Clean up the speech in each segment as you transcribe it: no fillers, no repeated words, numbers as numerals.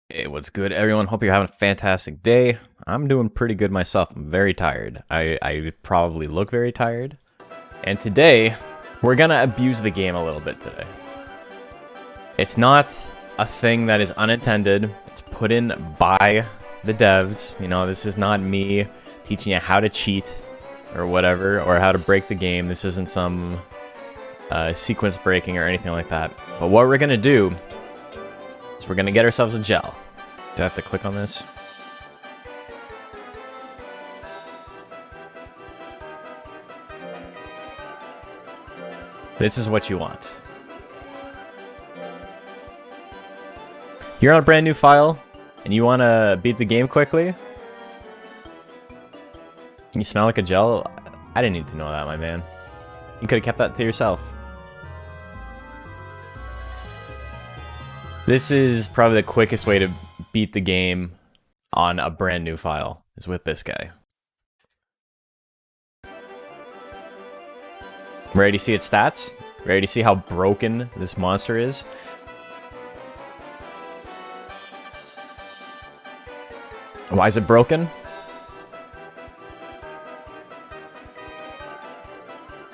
Hey, what's good, everyone? Hope you're having a fantastic day. I'm doing pretty good myself. I'm very tired. I probably look very tired. And today, we're gonna abuse the game a little bit today. It's not a thing that is unintended. It's put in by the devs. You know, this is not me teaching you how to cheat or whatever, or how to break the game. This isn't some sequence breaking or anything like that. But what we're gonna do is we're gonna get ourselves a gel. Do I have to click on this? This is what you want. You're on a brand new file, and you want to beat the game quickly? You smell like a gel? I didn't need to know that, my man. You could have kept that to yourself. This is probably the quickest way to beat the game on a brand new file, is with this guy. Ready to see its stats? Ready to see how broken this monster is? Why is it broken?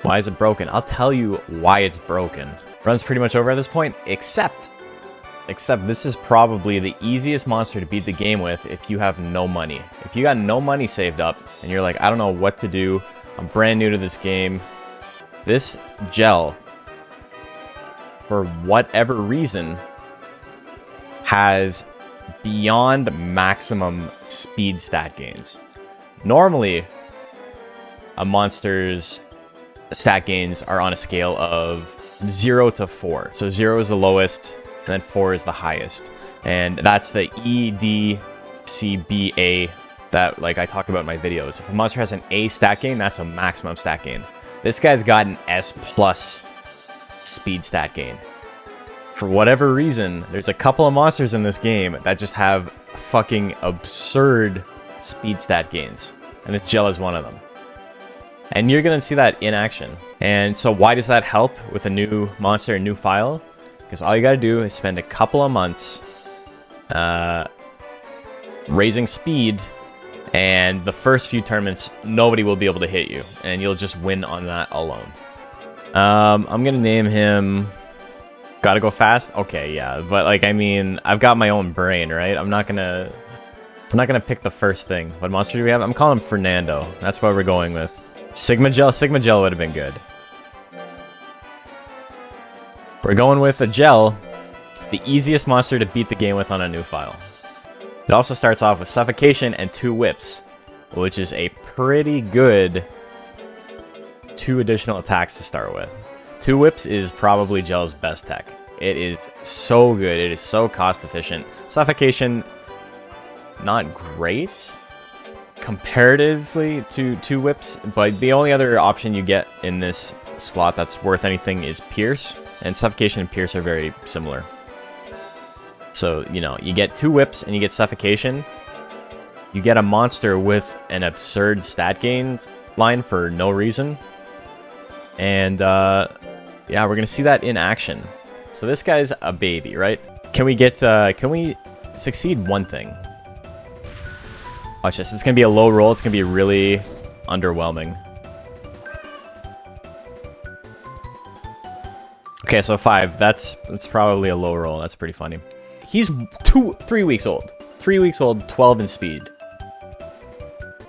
Why is it broken? I'll tell you why it's broken. Run's pretty much over at this point, except this is probably the easiest monster to beat the game with if you have no money. If you got no money saved up and you're like, I don't know what to do, I'm brand new to this game, this gel, for whatever reason, has beyond maximum speed stat gains. Normally, a monster's stat gains are on a scale of 0 to 4. So 0 is the lowest, and then 4 is the highest. And that's the EDCBA that like I talk about in my videos. If a monster has an A stat gain, that's a maximum stat gain. This guy's got an S+ speed stat gain. For whatever reason, there's a couple of monsters in this game that just have fucking absurd speed stat gains. And this gel is one of them. And you're gonna see that in action. And so why does that help with a new monster, a new file? Because all you gotta do is spend a couple of months raising speed, and the first few tournaments, nobody will be able to hit you, and you'll just win on that alone. I'm gonna name him... Gotta go fast? Okay, yeah, but like, I mean, I've got my own brain, right? I'm not gonna pick the first thing. What monster do we have? I'm calling him Fernando. That's what we're going with. Sigma Gel? Sigma Gel would have been good. We're going with a gel, the easiest monster to beat the game with on a new file. It also starts off with Suffocation and 2 Whips, which is a pretty good 2 additional attacks to start with. 2 Whips is probably Gel's best tech. It is so good, it is so cost efficient. Suffocation, not great comparatively to 2 Whips, but the only other option you get in this slot that's worth anything is Pierce, and Suffocation and Pierce are very similar. So, you know, you get 2 Whips and you get Suffocation. You get a monster with an absurd stat gain line for no reason. And, yeah, we're gonna see that in action. So this guy's a baby, right? Can we succeed one thing? Watch this, it's gonna be a low roll, it's gonna be really underwhelming. Okay, so 5. That's probably a low roll. That's pretty funny. He's 3 weeks old. 3 weeks old, 12 in speed.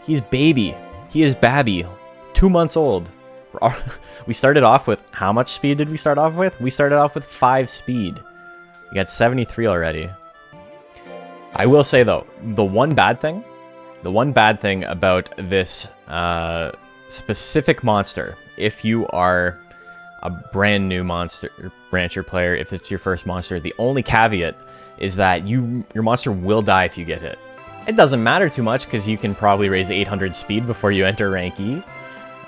He's baby. He is babby. 2 months old. We started off with... How much speed did we start off with? We started off with 5 speed. We got 73 already. I will say, though, the one bad thing about this specific monster, if you are a brand new monster rancher player, if it's your first monster, the only caveat is that your monster will die if you get hit. It doesn't matter too much because you can probably raise 800 speed before you enter rank E,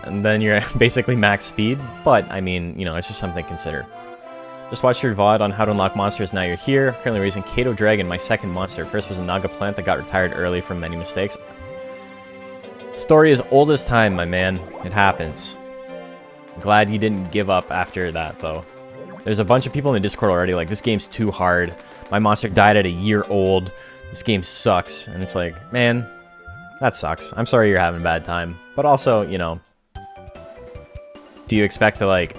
and then you're basically max speed. But I mean, you know, it's just something to consider. Just watched your VOD on how to unlock monsters. Now you're here. Currently raising Kato Dragon, my second monster. First was a Naga plant that got retired early from many mistakes. Story is old as time, my man. It happens. Glad you didn't give up after that, though. There's a bunch of people in the Discord already like, this game's too hard. My monster died at a year old. This game sucks. And it's like, man, that sucks. I'm sorry you're having a bad time. But also, you know, do you expect to, like,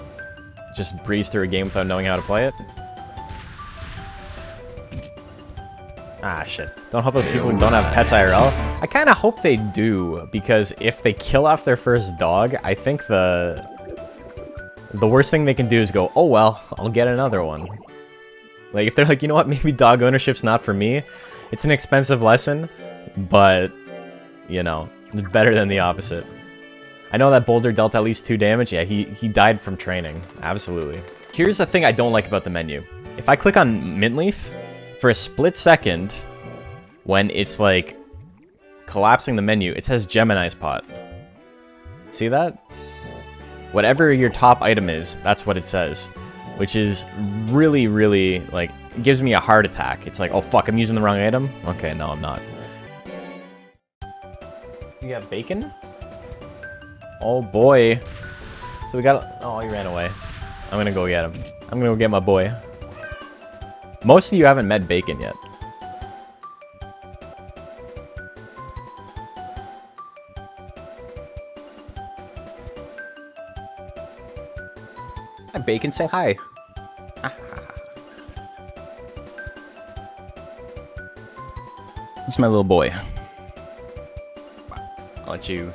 just breeze through a game without knowing how to play it? Ah, shit. Don't hope those people don't have pets IRL. I kind of hope they do, because if they kill off their first dog, I think the worst thing they can do is go, oh well, I'll get another one. Like, if they're like, you know what, maybe dog ownership's not for me. It's an expensive lesson, but, you know, it's better than the opposite. I know that boulder dealt at least 2 damage. Yeah, he died from training. Absolutely. Here's the thing I don't like about the menu. If I click on Mint Leaf, for a split second, when it's, like, collapsing the menu, it says Gemini's Pot. See that? Whatever your top item is, that's what it says. Which is really, really, like, gives me a heart attack. It's like, oh fuck, I'm using the wrong item? Okay, no, I'm not. You got bacon? Oh boy. So we got... Oh, he ran away. I'm gonna go get him. I'm gonna go get my boy. Most of you haven't met Bacon yet. Hi, Bacon, say hi. This is my little boy. I'll let you...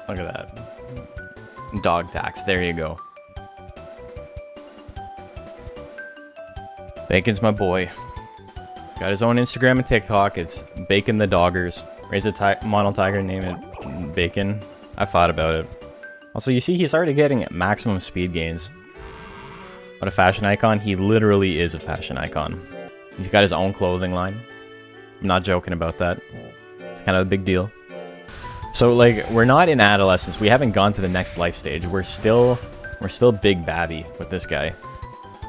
Look at that. Dog tax. There you go. Bacon's my boy. He's got his own Instagram and TikTok. It's Bacon the Doggers. Raise a model tiger, name it Bacon. I've thought about it. Also, you see, he's already getting maximum speed gains. What a fashion icon. He literally is a fashion icon. He's got his own clothing line. I'm not joking about that. It's kind of a big deal. So, like, we're not in adolescence. We haven't gone to the next life stage. We're still big babby with this guy.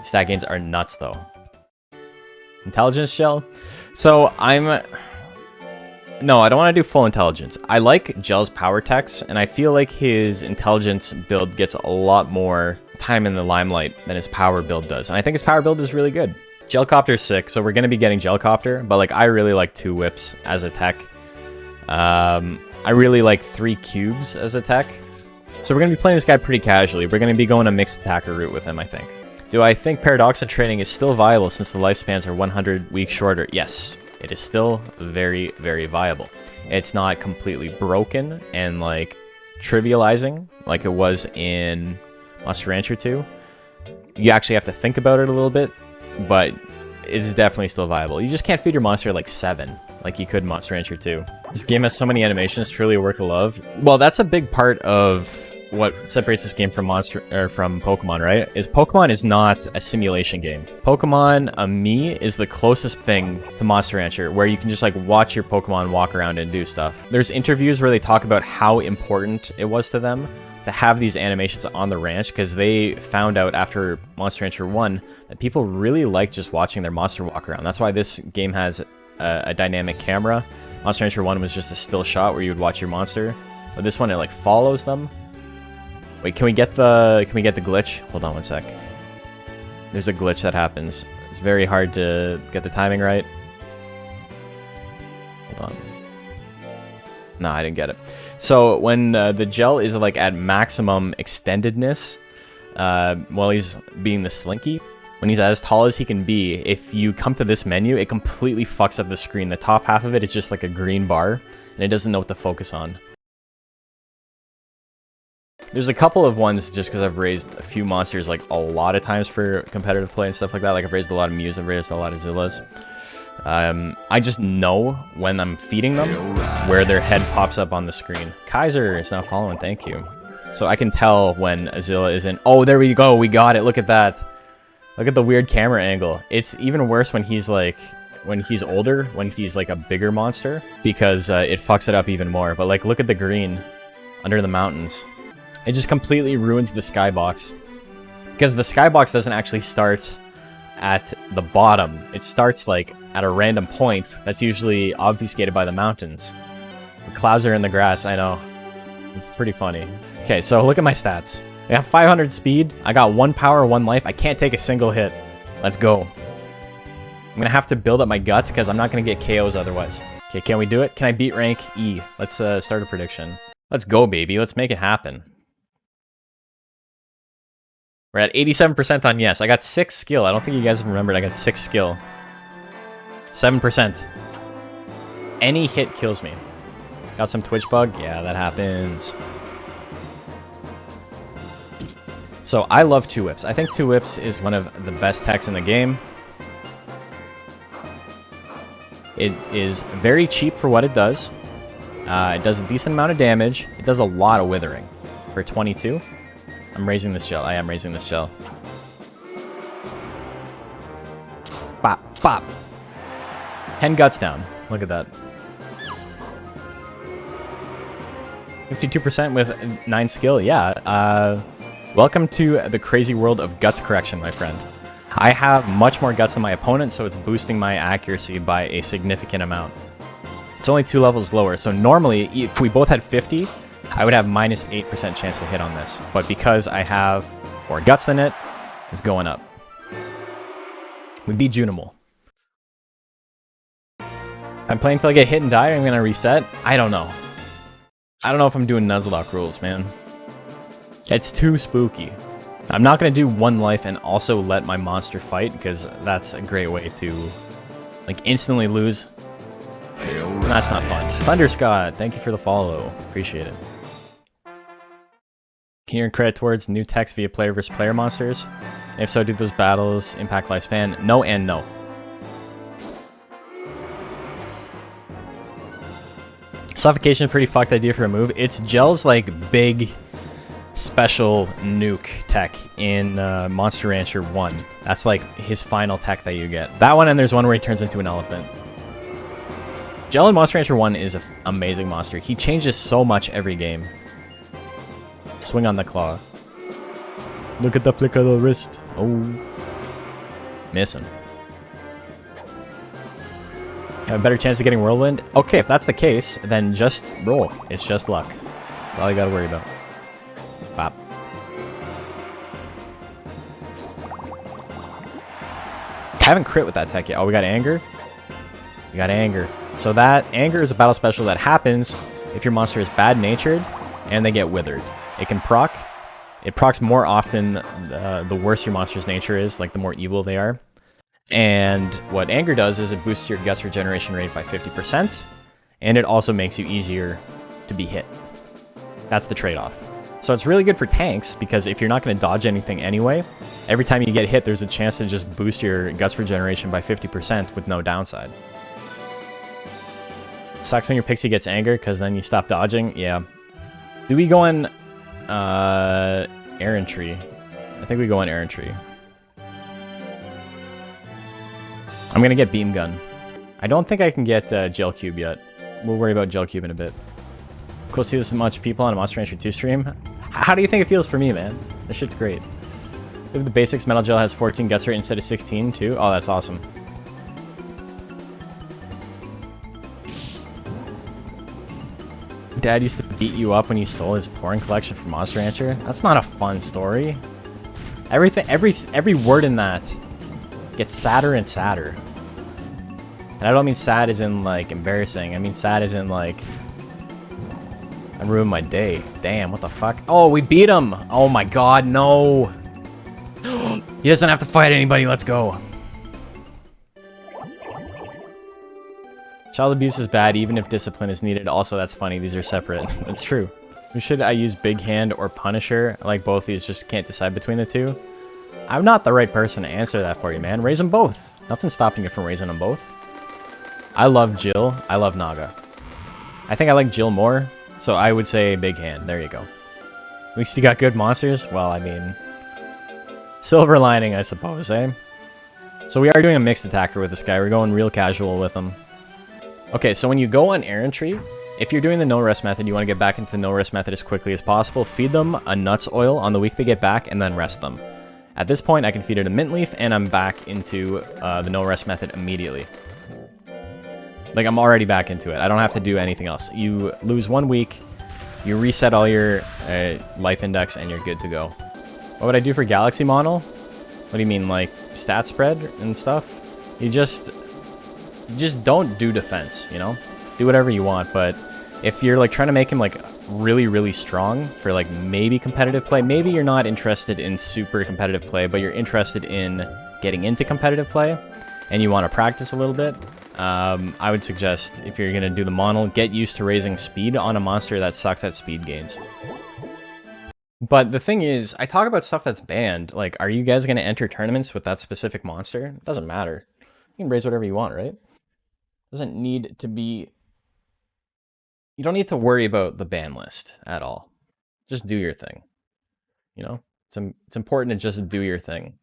Stat gains are nuts, though. Intelligence shell? So, no, I don't want to do full intelligence. I like Gel's power techs, and I feel like his intelligence build gets a lot more time in the limelight than his power build does. And I think his power build is really good. Gelcopter's sick, so we're going to be getting Gelcopter, but, like, I really like 2 whips as a tech. I really like 3 cubes as a tech. So we're going to be playing this guy pretty casually. We're going to be going a mixed attacker route with him, I think. Do I think paradoxical training is still viable since the lifespans are 100 weeks shorter? Yes, it is still very, very viable. It's not completely broken and, like, trivializing like it was in Monster Rancher 2. You actually have to think about it a little bit, but it's definitely still viable. You just can't feed your monster like 7. Like you could in Monster Rancher 2. This game has so many animations, truly a work of love. Well, that's a big part of what separates this game from from Pokemon, right? Is Pokemon is not a simulation game. Pokemon Me is the closest thing to Monster Rancher, where you can just like watch your Pokemon walk around and do stuff. There's interviews where they talk about how important it was to them to have these animations on the ranch, because they found out after Monster Rancher 1 that people really like just watching their monster walk around. That's why this game has a dynamic camera. Monster Rancher 1 was just a still shot where you would watch your monster, but this one, it like follows them. Wait, can we get the glitch? Hold on one sec. There's a glitch that happens. It's very hard to get the timing right. Hold on. No, I didn't get it. So when the gel is like at maximum extendedness, while he's being the Slinky, when he's as tall as he can be, if you come to this menu, it completely fucks up the screen. The top half of it is just like a green bar, and it doesn't know what to focus on. There's a couple of ones just because I've raised a few monsters like a lot of times for competitive play and stuff like that. Like I've raised a lot of Mews, I've raised a lot of Zillas. I just know when I'm feeding them where their head pops up on the screen. Kaiser is now following, thank you. So I can tell when Azilla is in. Oh, there we go, we got it, look at that. Look at the weird camera angle. It's even worse when he's like, when he's older, when he's like a bigger monster, because it fucks it up even more. But like, look at the green under the mountains. It just completely ruins the skybox. Because the skybox doesn't actually start at the bottom. It starts like at a random point that's usually obfuscated by the mountains. The clouds are in the grass, I know. It's pretty funny. Okay, so look at my stats. I got 500 speed. I got 1 power, 1 life. I can't take a single hit. Let's go. I'm going to have to build up my guts because I'm not going to get KOs otherwise. Okay, can we do it? Can I beat rank E? Let's start a prediction. Let's go, baby. Let's make it happen. We're at 87% on yes. I got 6 skill. I don't think you guys have remembered. I got 6 skill. 7%. Any hit kills me. Got some Twitch bug? Yeah, that happens. So I love 2 whips. I think 2 whips is one of the best techs in the game. It is very cheap for what it does. It does a decent amount of damage. It does a lot of withering. For 22. I'm raising this gel. I am raising this gel. Bop, bop. 10 guts down. Look at that. 52% with 9 skill. Yeah. Welcome to the crazy world of guts correction, my friend. I have much more guts than my opponent, so it's boosting my accuracy by a significant amount. It's only 2 levels lower, so normally, if we both had 50, I would have minus 8% chance to hit on this. But because I have more guts than it, it's going up. We beat Junimal. I'm playing until I get hit and die, or I'm going to reset? I don't know. I don't know if I'm doing Nuzlocke rules, man. It's too spooky. I'm not going to do 1 life and also let my monster fight, because that's a great way to, like, instantly lose. That's not fun. Thunder Scott, thank you for the follow. Appreciate it. Can you earn credit towards new text via player versus player monsters? If so, do those battles impact lifespan? No and no. Suffocation is a pretty fucked idea for a move. It's Gel's, like, big special nuke tech in Monster Rancher 1. That's like his final tech that you get. That one, and there's one where he turns into an elephant. Gel in Monster Rancher 1 is an amazing monster. He changes so much every game. Swing on the claw. Look at the flick of the wrist. Oh. Missing. Have a better chance of getting Whirlwind? Okay, if that's the case, then just roll. It's just luck. That's all you gotta worry about. Bop. I haven't crit with that tech yet. Oh, we got Anger? We got Anger. So that Anger is a battle special that happens if your monster is bad-natured and they get withered. It can proc. It procs more often the worse your monster's nature is, like the more evil they are. And what Anger does is it boosts your guts regeneration rate by 50%, and it also makes you easier to be hit. That's the trade-off. So it's really good for tanks, because if you're not going to dodge anything anyway, every time you get hit, there's a chance to just boost your guts regeneration by 50% with no downside. Sucks when your pixie gets Anger, because then you stop dodging. Yeah. Do we go on Errantry? I think we go on Errantry. I'm going to get Beam Gun. I don't think I can get Gel Cube yet. We'll worry about Gel Cube in a bit. Cool to see this much people on a Monster Rancher 2 stream. How do you think it feels for me, man? This shit's great. If the basics, Metal Gel has 14 guts rate instead of 16 too. Oh, that's awesome. Dad used to beat you up when you stole his porn collection from Monster Rancher. That's not a fun story. Every word in that gets sadder and sadder. And I don't mean sad as in like embarrassing. I mean sad as in like I ruined my day. Damn, what the fuck? Oh, we beat him! Oh my god, no! He doesn't have to fight anybody, let's go. Child abuse is bad, even if discipline is needed. Also, that's funny, these are separate. That's true. Should I use Big Hand or Punisher? I like both these, just can't decide between the two. I'm not the right person to answer that for you, man. Raise them both. Nothing's stopping you from raising them both. I love Jill. I love Naga. I think I like Jill more. So I would say Big Hand. There you go. At least you got good monsters. Well, I mean, silver lining, I suppose, eh? So we are doing a mixed attacker with this guy. We're going real casual with him. Okay, so when you go on Errantry, if you're doing the no-rest method, you want to get back into the no-rest method as quickly as possible. Feed them a nuts oil on the week they get back, and then rest them. At this point, I can feed it a mint leaf, and I'm back into the no-rest method immediately. Like, I'm already back into it. I don't have to do anything else. You lose 1 week, You reset all your life index and you're good to go. What would I do for Galaxy model? What do you mean, like stat spread and stuff? You just don't do defense, you know? Do whatever you want, but if you're like trying to make him like really, really strong for like maybe competitive play, maybe you're not interested in super competitive play, but you're interested in getting into competitive play and you want to practice a little bit, I would suggest if you're going to do the model, get used to raising speed on a monster that sucks at speed gains. But the thing is, I talk about stuff that's banned. Like, are you guys going to enter tournaments with that specific monster? It doesn't matter. You can raise whatever you want, right? Doesn't need to be... You don't need to worry about the ban list at all. Just do your thing. You know? It's important to just do your thing.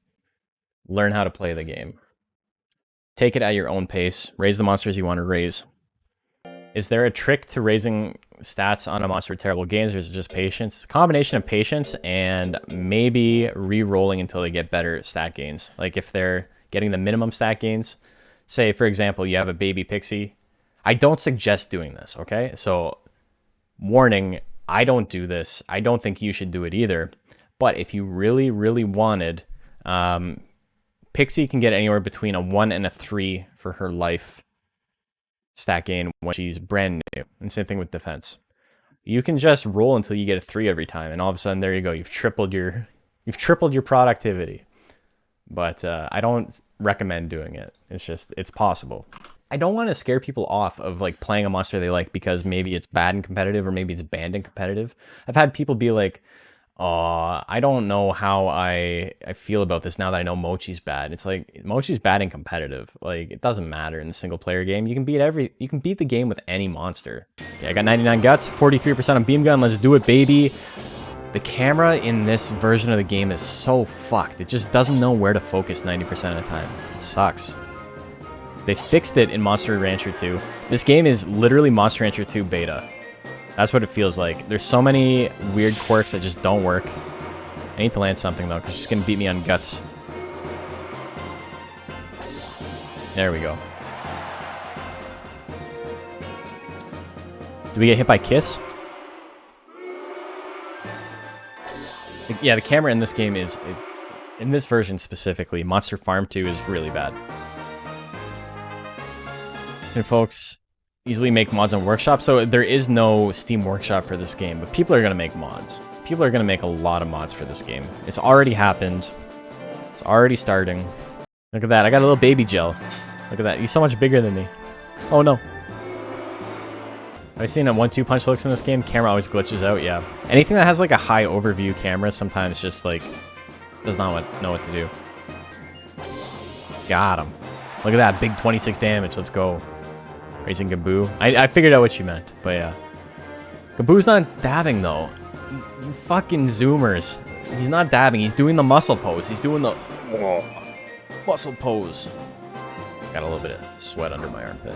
Learn how to play the game. Take it at your own pace. Raise the monsters you want to raise. Is there a trick to raising stats on a monster with terrible gains, or is it just patience? It's a combination of patience and maybe re-rolling until they get better stat gains. Like if they're getting the minimum stat gains, say for example, you have a baby pixie. I don't suggest doing this, okay? So warning, I don't do this. I don't think you should do it either. But if you really, really wanted, Pixie can get anywhere between a 1 and a 3 for her life stat gain when she's brand new. And same thing with defense. You can just roll until you get a 3 every time, and all of a sudden there you go. You've tripled your productivity. But I don't recommend doing it. It's possible. I don't want to scare people off of like playing a monster they like because maybe it's bad and competitive or maybe it's banned and competitive. I've had people be like, "Oh, I don't know how I feel about this now that I know Mochi's bad." It's like Mochi's bad and competitive. Like it doesn't matter in a single player game. You can beat the game with any monster. Okay, I got 99 guts, 43% on beam gun. Let's do it, baby. The camera in this version of the game is so fucked. It just doesn't know where to focus 90% of the time. It sucks. They fixed it in Monster Rancher 2. This game is literally Monster Rancher 2 beta. That's what it feels like. There's so many weird quirks that just don't work. I need to land something, though, because she's going to beat me on guts. There we go. Do we get hit by Kiss? Yeah, the camera in this game is... in this version specifically, Monster Farm 2 is really bad. And folks... easily make mods on Workshop, so there is no Steam Workshop for this game, but people are going to make mods. People are going to make a lot of mods for this game. It's already happened. It's already starting. Look at that, I got a little baby gel. Look at that, he's so much bigger than me. Oh no. Have I seen a 1-2 punch looks in this game? Camera always glitches out, yeah. Anything that has like a high overview camera sometimes just like does not know what to do. Got him. Look at that, big 26 damage, let's go. Raising Gaboo. I figured out what you meant, but yeah. Gaboo's not dabbing though. You fucking zoomers. He's not dabbing, he's doing the muscle pose. He's doing the muscle pose. Got a little bit of sweat under my armpit.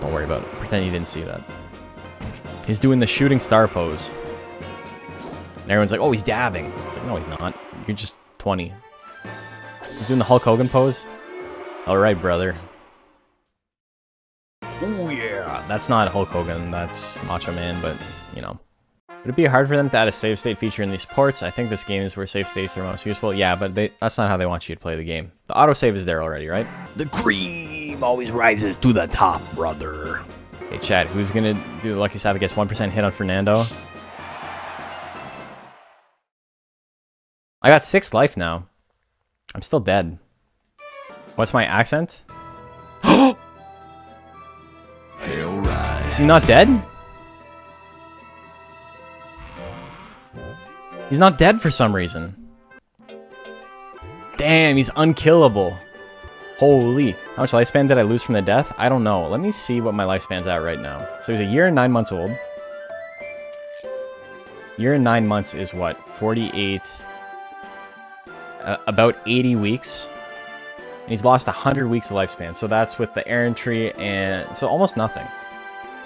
Don't worry about it. Pretend you didn't see that. He's doing the shooting star pose. And everyone's like, oh, he's dabbing. It's like, no, he's not. You're just 20. He's doing the Hulk Hogan pose. Alright, brother. Oh yeah, that's not Hulk Hogan, that's Macho Man, but, you know. Would it be hard for them to add a save state feature in these ports? I think this game is where save states are most useful. Yeah, but that's not how they want you to play the game. The autosave is there already, right? The cream always rises to the top, brother. Hey, Chad, who's gonna do the lucky stab that gets 1% hit on Fernando? I got 6 life now. I'm still dead. What's my accent? Is he not dead? He's not dead for some reason. Damn, he's unkillable. Holy. How much lifespan did I lose from the death? I don't know. Let me see what my lifespan's at right now. So he's a year and 9 months old. Year and 9 months is what? 48. About 80 weeks. And he's lost 100 weeks of lifespan. So that's with the errantry and... so almost nothing.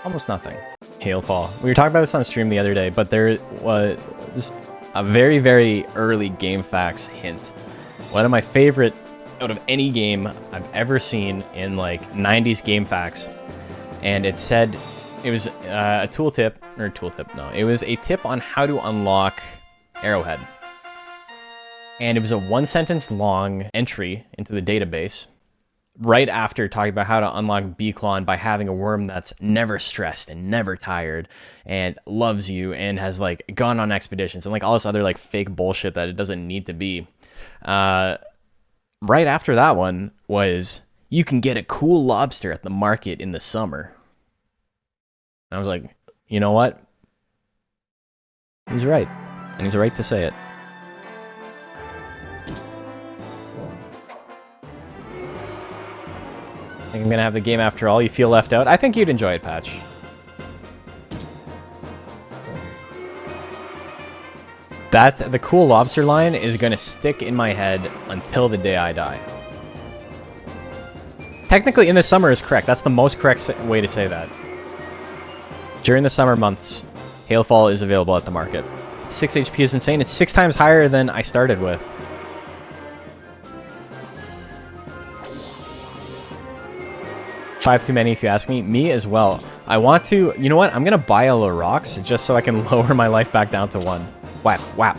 Almost nothing. Hailfall. We were talking about this on stream the other day, but there was a very, very early game facts hint. One of my favorite out of any game I've ever seen in like 90s game facts. And it said It was a tooltip, or tooltip, no. It was a tip on how to unlock Arrowhead. And it was a 1-sentence long entry into the database right after talking about how to unlock B-Clone by having a worm that's never stressed and never tired and loves you and has like gone on expeditions and like all this other like fake bullshit that it doesn't need to be. Right after that one was, you can get a cool lobster at the market in the summer. And I was like, you know what? He's right. And he's right to say it. I think I'm gonna have the game after all. You feel left out? I think you'd enjoy it, Patch. That's the cool lobster line is gonna stick in my head until the day I die. Technically, in the summer is correct. That's the most correct way to say that. During the summer months, Hailfall is available at the market. 6 HP is insane. It's 6 times higher than I started with. Five too many if you ask me. Me as well. I want to... You know what? I'm going to buy a rocks just so I can lower my life back down to 1. Whap, whap.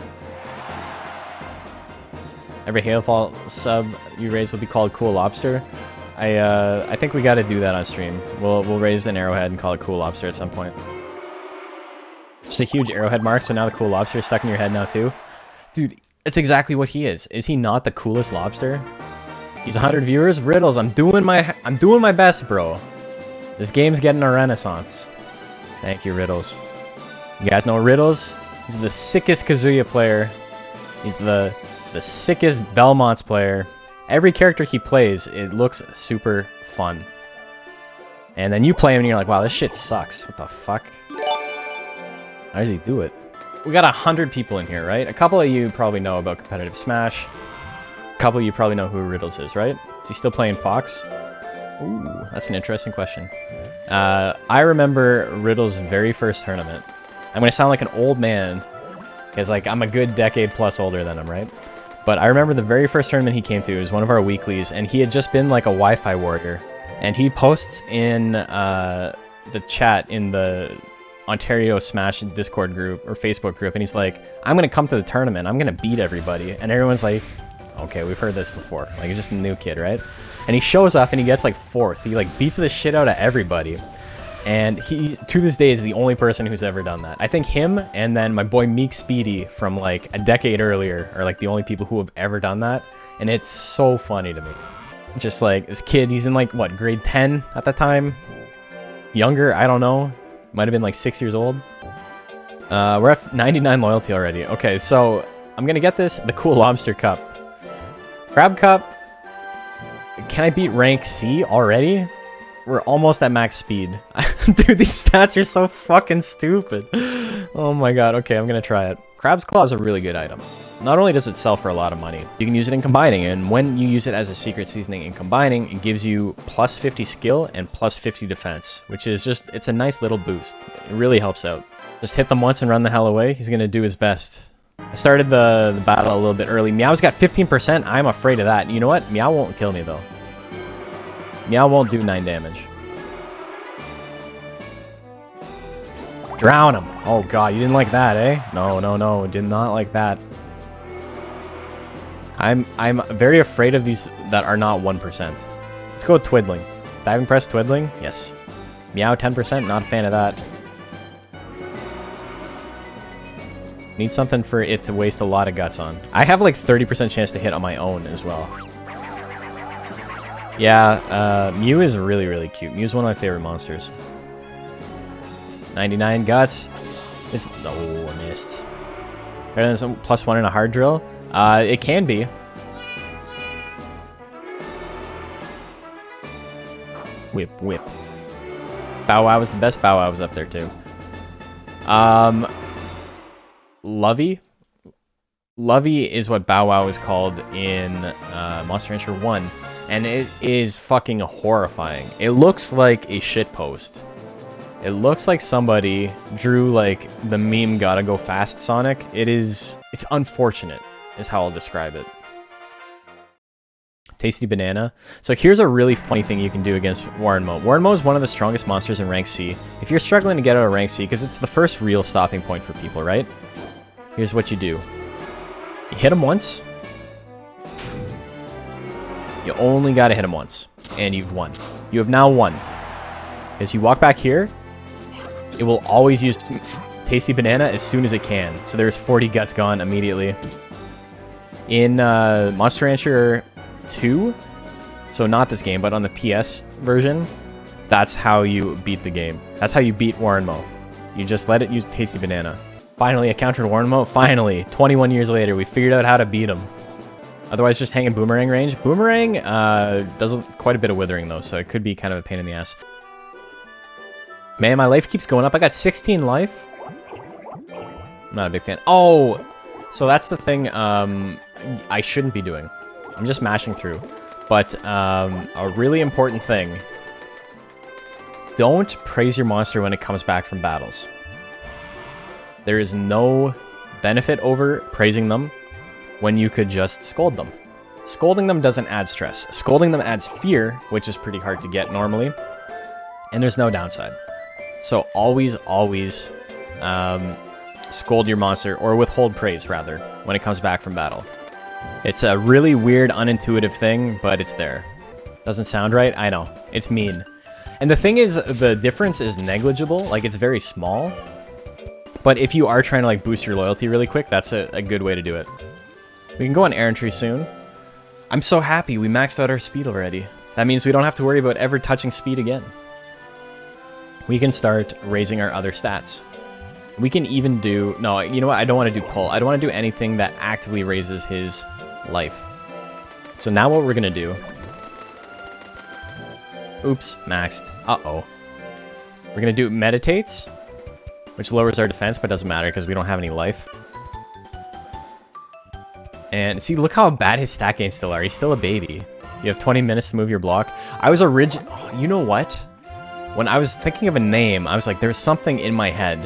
Every Hailfall sub you raise will be called Cool Lobster. I think we got to do that on stream. We'll raise an arrowhead and call it Cool Lobster at some point. Just a huge arrowhead mark, so now the Cool Lobster is stuck in your head now too. Dude, it's exactly what he is. Is he not the coolest lobster? He's 100 viewers. Riddles, I'm doing my best, bro. This game's getting a renaissance. Thank you, Riddles. You guys know Riddles? He's the sickest Kazuya player. He's the sickest Belmont's player. Every character he plays, it looks super fun. And then you play him and you're like, wow, this shit sucks. What the fuck? How does he do it? We got 100 people in here, right? A couple of you probably know about competitive Smash. A couple of you probably know who Riddles is, right? Is he still playing Fox? Ooh, that's an interesting question. I remember Riddles' very first tournament. I'm going to sound like an old man, because like I'm a good decade plus older than him, right? But I remember the very first tournament he came to. It was one of our weeklies, and he had just been like a Wi-Fi warrior. And he posts in the chat in the Ontario Smash Discord group or Facebook group, and he's like, I'm going to come to the tournament. I'm going to beat everybody. And everyone's like, okay, we've heard this before. Like, he's just a new kid, right? And he shows up and he gets like 4th. He like beats the shit out of everybody. And he, to this day, is the only person who's ever done that. I think him and then my boy Meek Speedy from like a decade earlier are like the only people who have ever done that. And it's so funny to me. Just like this kid, he's in like, what, grade 10 at the time? Younger, I don't know. Might have been like 6 years old. We're at 99 loyalty already. Okay, so I'm gonna get this, the Cool Lobster Cup. Crab Cup. Can I beat rank C already? We're almost at max speed. Dude, these stats are so fucking stupid. Oh my god, okay, I'm gonna try it. Crab's Claw is a really good item. Not only does it sell for a lot of money, you can use it in combining, and when you use it as a secret seasoning in combining, it gives you plus 50 skill and plus 50 defense, which is just, it's a nice little boost. It really helps out. Just hit them once and run the hell away. He's gonna do his best. I started the battle a little bit early. Meow's got 15%. I'm afraid of that. You know what? Meow won't kill me, though. Meow won't do 9 damage. Drown him. Oh, God. You didn't like that, eh? No, no, no. Did not like that. I'm very afraid of these that are not 1%. Let's go with Twiddling. Diving Press Twiddling? Yes. Meow 10%. Not a fan of that. Need something for it to waste a lot of guts on. I have like 30% chance to hit on my own as well. Yeah, Mew is really, really cute. Mew's one of my favorite monsters. 99 guts. It's, oh, I missed. Better than some +1 in a hard drill? It can be. Whip, whip. Bow Wow was the best. Bow Wow was up there too. Lovey? Lovey is what Bow Wow is called in Monster Rancher 1, and it is fucking horrifying. It looks like a shitpost. It looks like somebody drew like the meme Gotta Go Fast Sonic. It's unfortunate, is how I'll describe it. Tasty banana. So here's a really funny thing you can do against Warren Mo. Warren Mo is one of the strongest monsters in rank C. If you're struggling to get out of rank C, because it's the first real stopping point for people, right? Here's what you do. You hit him once. You only gotta hit him once. And you've won. You have now won. As you walk back here, it will always use Tasty Banana as soon as it can. So there's 40 guts gone immediately. In Monster Rancher 2, so not this game, but on the PS version, that's how you beat the game. That's how you beat Warren Mo. You just let it use Tasty Banana. Finally, I countered Warren Mo. Finally, 21 years later, we figured out how to beat him. Otherwise, just hang in Boomerang range. Boomerang does quite a bit of withering, though, so it could be kind of a pain in the ass. Man, my life keeps going up. I got 16 life. I'm not a big fan. Oh, so that's the thing I shouldn't be doing. I'm just mashing through. But a really important thing. Don't praise your monster when it comes back from battles. There is no benefit over praising them when you could just scold them. Scolding them doesn't add stress. Scolding them adds fear, which is pretty hard to get normally. And there's no downside. So always scold your monster, or withhold praise, rather, when it comes back from battle. It's a really weird, unintuitive thing, but it's there. Doesn't sound right? I know. It's mean. And the thing is, the difference is negligible. Like, it's very small. But if you are trying to, like, boost your loyalty really quick, that's a good way to do it. We can go on errantry soon. I'm so happy we maxed out our speed already. That means we don't have to worry about ever touching speed again. We can start raising our other stats. We can even do... No, you know what? I don't want to do pull. I don't want to do anything that actively raises his life. So now what we're going to do... Oops, maxed. Uh-oh. We're going to do meditates, which lowers our defense, but doesn't matter because we don't have any life. And see, look how bad his stat gains still are. He's still a baby. You have 20 minutes to move your block. I was you know what? When I was thinking of a name, I was like, there's something in my head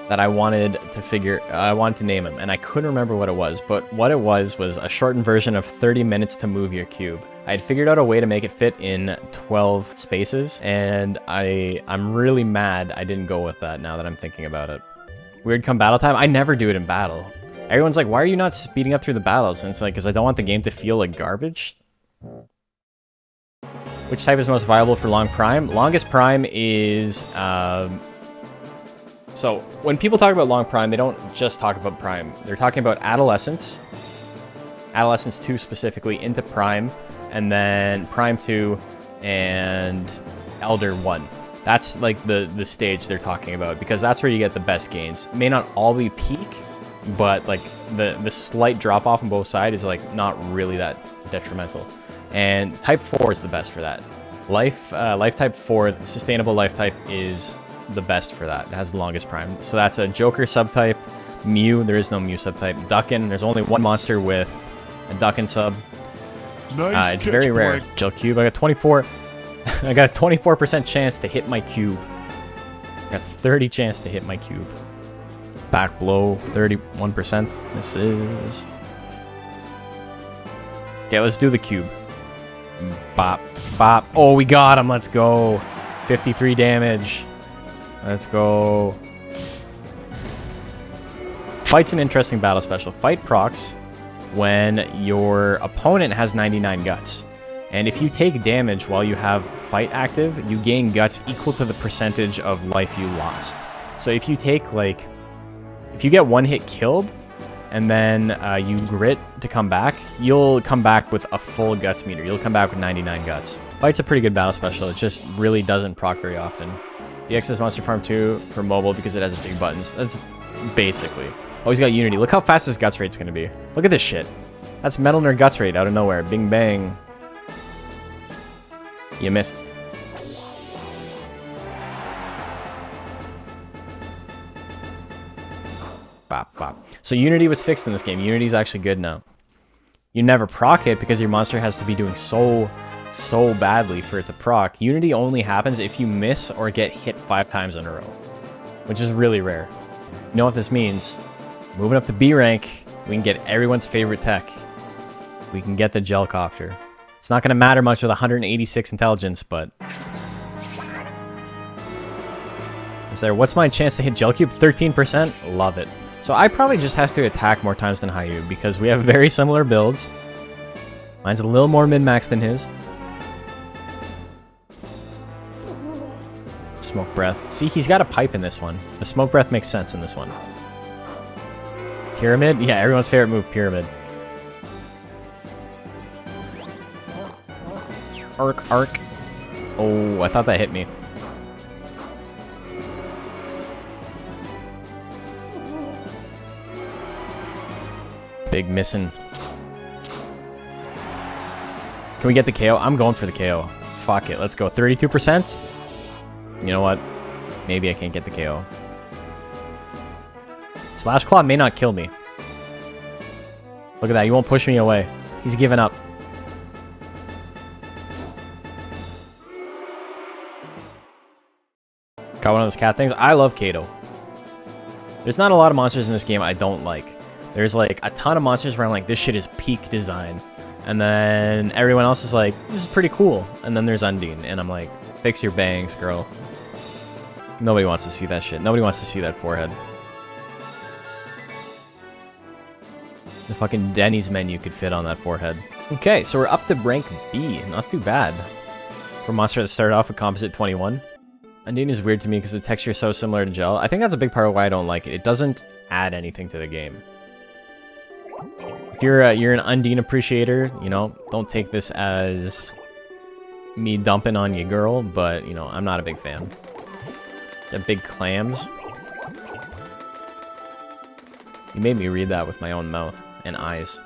that I wanted to name him, and I couldn't remember what it was, but what it was a shortened version of 30 minutes to move your cube. I had figured out a way to make it fit in 12 spaces, and I'm really mad I didn't go with that now that I'm thinking about it. Weird come battle time? I never do it in battle. Everyone's like, why are you not speeding up through the battles? And it's like, because I don't want the game to feel like garbage. Which type is most viable for long prime? Longest prime is... So, when people talk about long prime, they don't just talk about prime. They're talking about adolescence. Adolescence 2 specifically, into prime. And then prime 2 and elder 1. That's like the stage they're talking about, because that's where you get the best gains. It may not all be peak, but like the slight drop off on both sides is like not really that detrimental. And type 4 is the best for that. Life type 4, sustainable life type, is the best for that. It has the longest prime. So that's a Joker subtype. Mew, there is no Mew subtype. Duckin, there's only one monster with a Duckin sub. Nice it's very rare. Gel cube, I got 24. I got a 24% chance to hit my cube. I got 30 chance to hit my cube. Back blow, 31%. Misses. Okay, let's do the cube. Bop, bop. Oh, we got him. Let's go. 53 damage. Let's go. Fight's an interesting battle special. Fight procs when your opponent has 99 guts. And if you take damage while you have fight active, you gain guts equal to the percentage of life you lost. So if you take, like... If you get one hit killed, and then you grit to come back, you'll come back with a full guts meter. You'll come back with 99 guts. Fight's a pretty good battle special. It just really doesn't proc very often. The X is Monster Farm 2 for mobile because it has big buttons. That's basically... Oh, he's got Unity. Look how fast his guts rate's going to be. Look at this shit. That's Metal Nerd guts rate out of nowhere. Bing bang. You missed. Bop, bop. So Unity was fixed in this game. Unity's actually good now. You never proc it because your monster has to be doing so badly for it to proc. Unity only happens if you miss or get hit 5 times in a row, which is really rare. You know what this means? Moving up to B rank, we can get everyone's favorite tech. We can get the Gelcopter. It's not going to matter much with 186 intelligence, but... What's my chance to hit Gel Cube? 13%? Love it. So I probably just have to attack more times than Hayu, because we have very similar builds. Mine's a little more min-max than his. Smoke Breath. See, he's got a pipe in this one. The Smoke Breath makes sense in this one. Pyramid? Yeah, everyone's favorite move, Pyramid. Arc, arc. Oh, I thought that hit me. Big missing. Can we get the KO? I'm going for the KO. Fuck it, let's go. 32%? You know what? Maybe I can't get the KO. Slash Claw may not kill me. Look at that, he won't push me away. He's given up. Got one of those cat things. I love Kato. There's not a lot of monsters in this game I don't like. There's like a ton of monsters where I'm like, this shit is peak design. And then everyone else is like, this is pretty cool. And then there's Undine, and I'm like, fix your bangs, girl. Nobody wants to see that shit. Nobody wants to see that forehead. The fucking Denny's menu could fit on that forehead. Okay, so we're up to rank B. Not too bad. For a monster that started off with composite 21. Undine is weird to me because the texture is so similar to Gel. I think that's a big part of why I don't like it. It doesn't add anything to the game. If you're an Undine appreciator, you know, don't take this as me dumping on you, girl. But, you know, I'm not a big fan. The big clams. You made me read that with my own mouth and eyes.